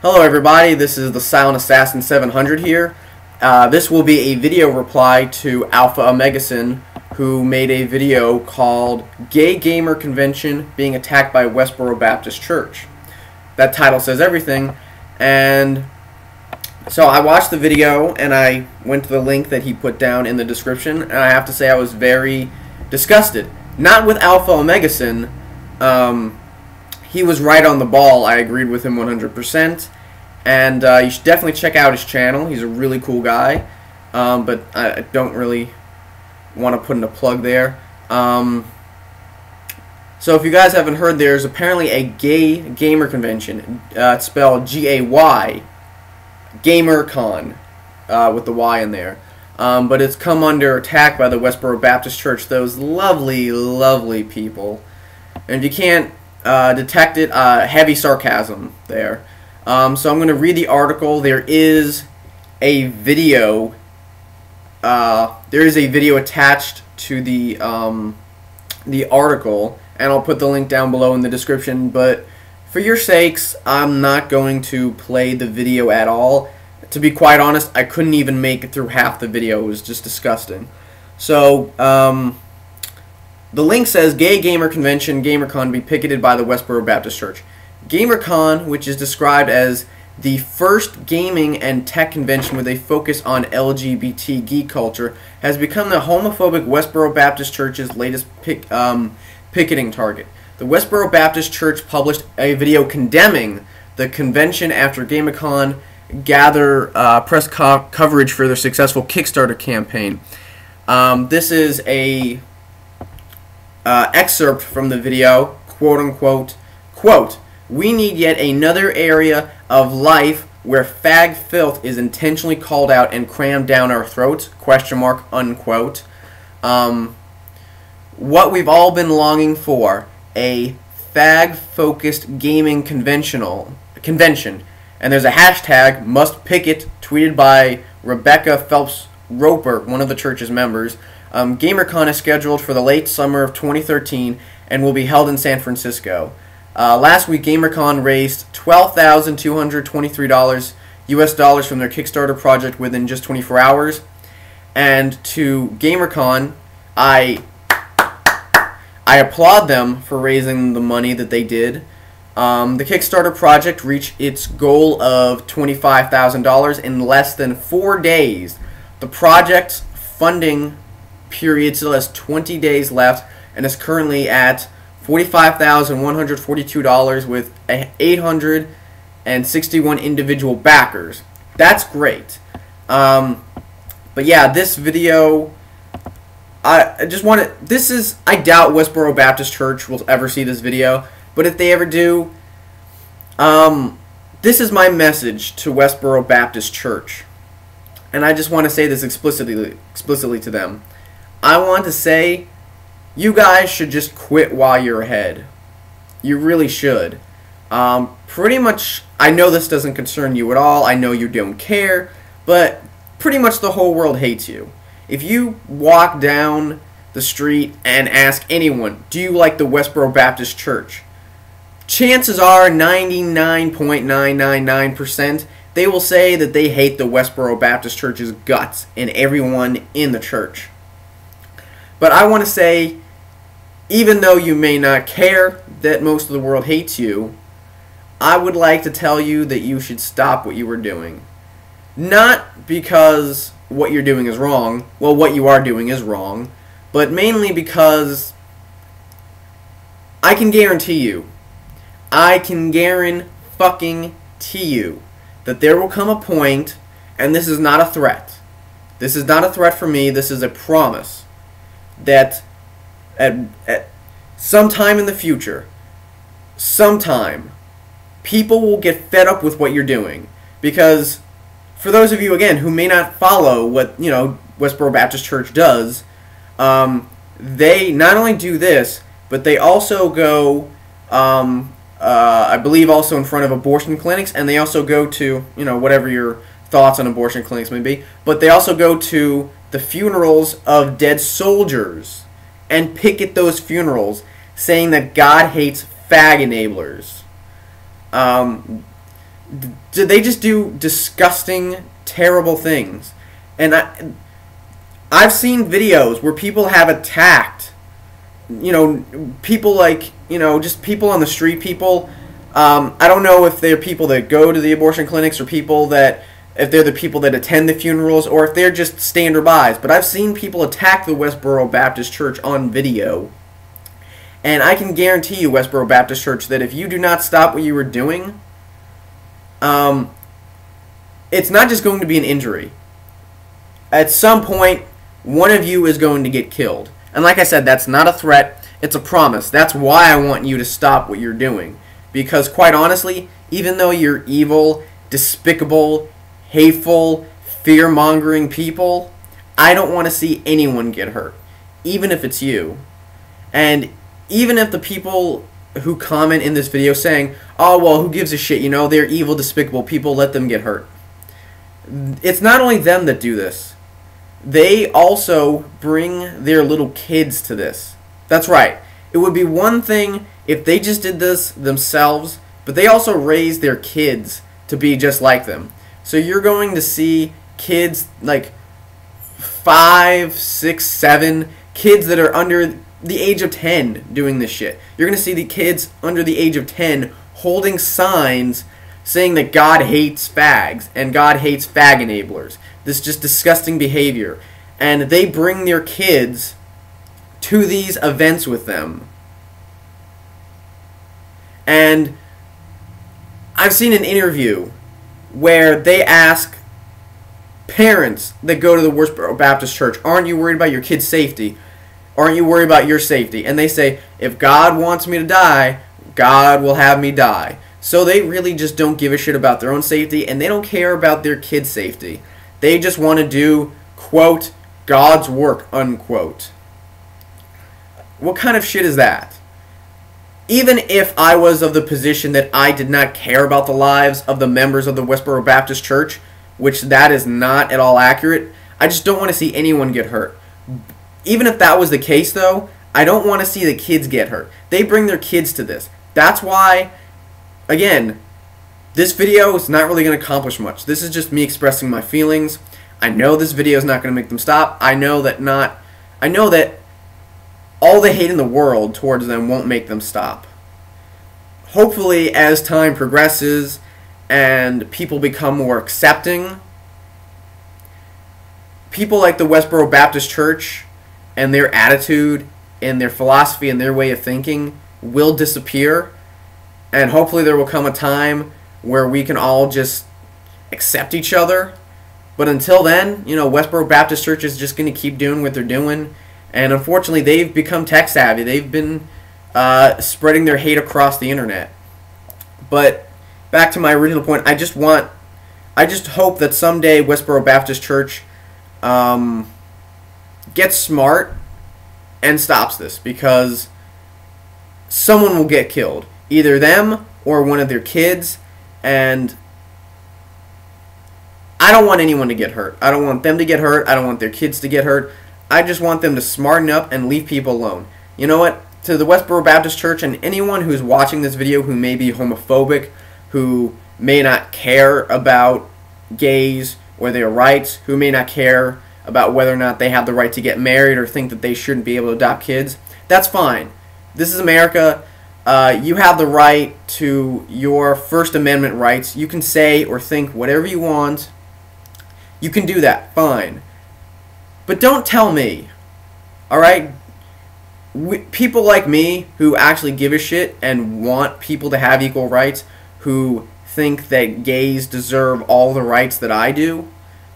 Hello everybody, this is the Silent Assassin 700 here. This will be a video reply to Alpha Omegason, who made a video called Gay Gamer Convention Being Attacked by Westboro Baptist Church. That title says everything, and so I watched the video and I went to the link that he put down in the description, and I have to say I was very disgusted. Not with Alpha Omegason. He was right on the ball. I agreed with him 100%. And you should definitely check out his channel. He's a really cool guy. But I don't really want to put in a plug there. So if you guys haven't heard, there's apparently a gay gamer convention. It's spelled G-A-Y. Gaymercon. With the Y in there. But it's come under attack by the Westboro Baptist Church. Those lovely, lovely people. And if you can't detect it, heavy sarcasm there. So I'm going to read the article. There is a video. Attached to the article, and I'll put the link down below in the description. But for your sakes, I'm not going to play the video at all. To be quite honest, I couldn't even make it through half the video. It was just disgusting. So the link says, Gay Gamer Convention, Gaymercon, be picketed by the Westboro Baptist Church. Gaymercon, which is described as the first gaming and tech convention with a focus on LGBT geek culture, has become the homophobic Westboro Baptist Church's latest picketing target. The Westboro Baptist Church published a video condemning the convention after Gaymercon gather press coverage for their successful Kickstarter campaign. This is a excerpt from the video, quote-unquote, quote, "We need yet another area of life where fag filth is intentionally called out and crammed down our throats, question mark, unquote. What we've all been longing for, a fag-focused gaming convention. And there's a hashtag, must picket, tweeted by Rebecca Phelps Roper, one of the church's members. Gaymercon is scheduled for the late summer of 2013 and will be held in San Francisco. Last week, Gaymercon raised $12,223 US dollars from their Kickstarter project within just 24 hours. And to Gaymercon, I applaud them for raising the money that they did. The Kickstarter project reached its goal of $25,000 in less than 4 days. The project's funding period still has 20 days left and is currently at $45,142 with 861 individual backers. That's great. But yeah, this video, I doubt Westboro Baptist Church will ever see this video, but if they ever do, this is my message to Westboro Baptist Church. And I just want to say this explicitly to them. I want to say, you guys should just quit while you're ahead. You really should. Pretty much, I know this doesn't concern you at all. I know you don't care. But pretty much the whole world hates you. If you walk down the street and ask anyone, do you like the Westboro Baptist Church? Chances are 99.999% they will say that they hate the Westboro Baptist Church's guts and everyone in the church. But I want to say, even though you may not care that most of the world hates you, I would like to tell you that you should stop what you are doing. Not because what you're doing is wrong, well, what you are doing is wrong, but mainly because I can guarantee you that there will come a point, and this is not a threat. This is not a threat for me, this is a promise, that at some time in the future, people will get fed up with what you're doing. Because for those of you, again, who may not follow what, Westboro Baptist Church does, they not only do this, but they also go, I believe also in front of abortion clinics, and they also go to, whatever your thoughts on abortion clinics may be, but they also go to the funerals of dead soldiers and picket those funerals, saying that God hates fag enablers. They just do disgusting, terrible things. And I've seen videos where people have attacked, people like, just people on the street, people. I don't know if they're people that go to the abortion clinics or if they're the people that attend the funerals or if they're just standard-bys. But I've seen people attack the Westboro Baptist Church on video. And I can guarantee you, Westboro Baptist Church, that if you do not stop what you were doing, it's not just going to be an injury. At some point, one of you is going to get killed. And like I said, that's not a threat. It's a promise. That's why I want you to stop what you're doing. Because quite honestly, even though you're evil, despicable, hateful, fear-mongering people, I don't want to see anyone get hurt. Even if it's you. And even if the people who comment in this video saying, oh, well, who gives a shit, they're evil, despicable people, let them get hurt. It's not only them that do this. They also bring their little kids to this. That's right. It would be one thing if they just did this themselves, but they also raise their kids to be just like them. So you're going to see kids like 5, 6, 7, kids that are under the age of 10 doing this shit. You're going to see the kids under the age of 10 holding signs saying that God hates fags and God hates fag enablers. This just disgusting behavior. And they bring their kids to these events with them. And I've seen an interview where they ask parents that go to the Westboro Baptist Church, aren't you worried about your kid's safety? Aren't you worried about your safety? And they say, if God wants me to die, God will have me die. So they really just don't give a shit about their own safety, and they don't care about their kids' safety. They just want to do, quote, God's work, unquote. What kind of shit is that? Even if I was of the position that I did not care about the lives of the members of the Westboro Baptist Church, which that is not at all accurate, I just don't want to see anyone get hurt. Even if that was the case, though, I don't want to see the kids get hurt. They bring their kids to this. That's why, again, this video is not really going to accomplish much. This is just me expressing my feelings. I know this video is not going to make them stop. I know that all the hate in the world towards them won't make them stop. Hopefully, as time progresses and people become more accepting, people like the Westboro Baptist Church and their attitude and their philosophy and their way of thinking will disappear, and hopefully there will come a time where we can all just accept each other. But until then, Westboro Baptist Church is just going to keep doing what they're doing, and unfortunately they've become tech savvy. They've been spreading their hate across the internet. But back to my original point, I just hope that someday Westboro Baptist Church gets smart and stops this, because someone will get killed, either them or one of their kids, and I don't want anyone to get hurt. I don't want them to get hurt. I don't want their kids to get hurt. I just want them to smarten up and leave people alone. You know what? To the Westboro Baptist Church and anyone who's watching this video who may be homophobic, who may not care about gays or their rights, who may not care about whether or not they have the right to get married or think that they shouldn't be able to adopt kids, that's fine. This is America. You have the right to your First Amendment rights. You can say or think whatever you want. You can do that. Fine. But don't tell me. Alright? People like me who actually give a shit and want people to have equal rights, who think that gays deserve all the rights that I do,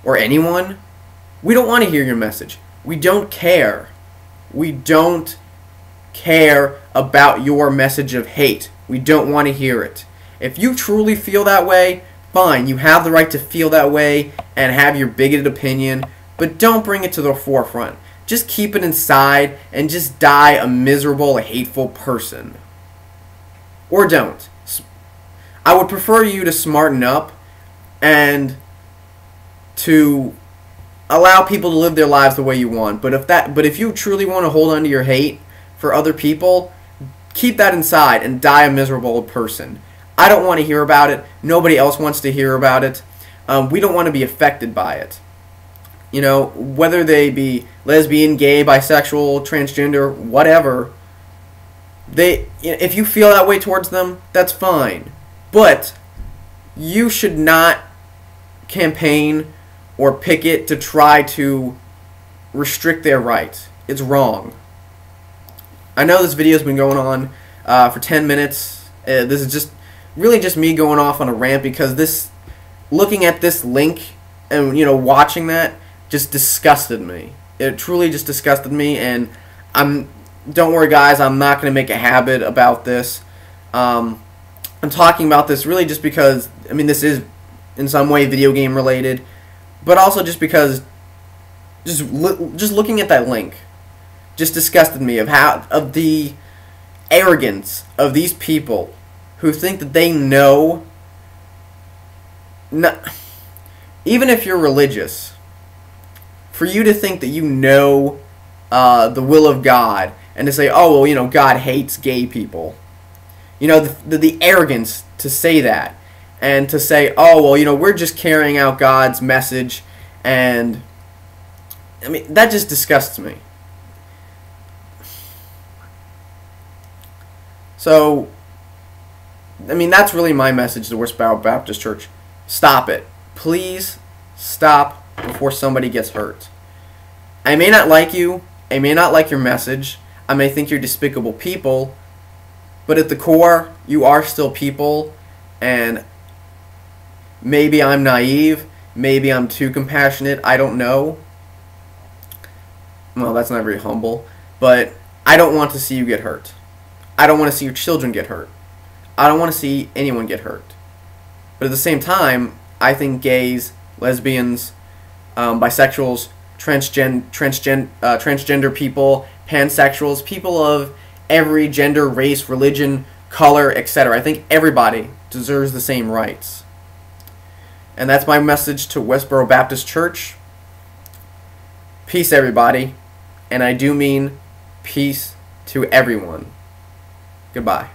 or anyone, we don't want to hear your message. We don't care. We don't care about your message of hate. We don't want to hear it. If you truly feel that way, fine. You have the right to feel that way and have your bigoted opinion, but don't bring it to the forefront. Just keep it inside and just die a miserable, hateful person. Or don't. I would prefer you to smarten up and to allow people to live their lives the way you want. But if you truly want to hold on to your hate for other people, keep that inside and die a miserable person. I don't want to hear about it. Nobody else wants to hear about it. We don't want to be affected by it. You know, whether they be lesbian, gay, bisexual, transgender, whatever, if you feel that way towards them, that's fine. But you should not campaign or picket to try to restrict their rights. It's wrong. I know this video's been going on for 10 minutes. This is just really just me going off on a rant because looking at this link and watching that just disgusted me. It truly just disgusted me, and don't worry guys, I'm not going to make a habit about this. I'm talking about this really just because, I mean, this is in some way video game related, but also just because just looking at that link just disgusted me of the arrogance of these people who think that they know, even if you're religious, for you to think that you know the will of God and to say, oh, well, God hates gay people. The arrogance to say that and to say, oh, well, we're just carrying out God's message, and I mean, that just disgusts me. So, I mean, that's really my message to Westboro Baptist Church. Stop it. Please stop before somebody gets hurt. I may not like you. I may not like your message. I may think you're despicable people. But at the core, you are still people. And maybe I'm naive. Maybe I'm too compassionate. I don't know. Well, that's not very humble. But I don't want to see you get hurt. I don't want to see your children get hurt. I don't want to see anyone get hurt. But at the same time, I think gays, lesbians, bisexuals, transgender people, pansexuals, people of every gender, race, religion, color, etc. I think everybody deserves the same rights. And that's my message to Westboro Baptist Church. Peace, everybody. And I do mean peace to everyone. Goodbye.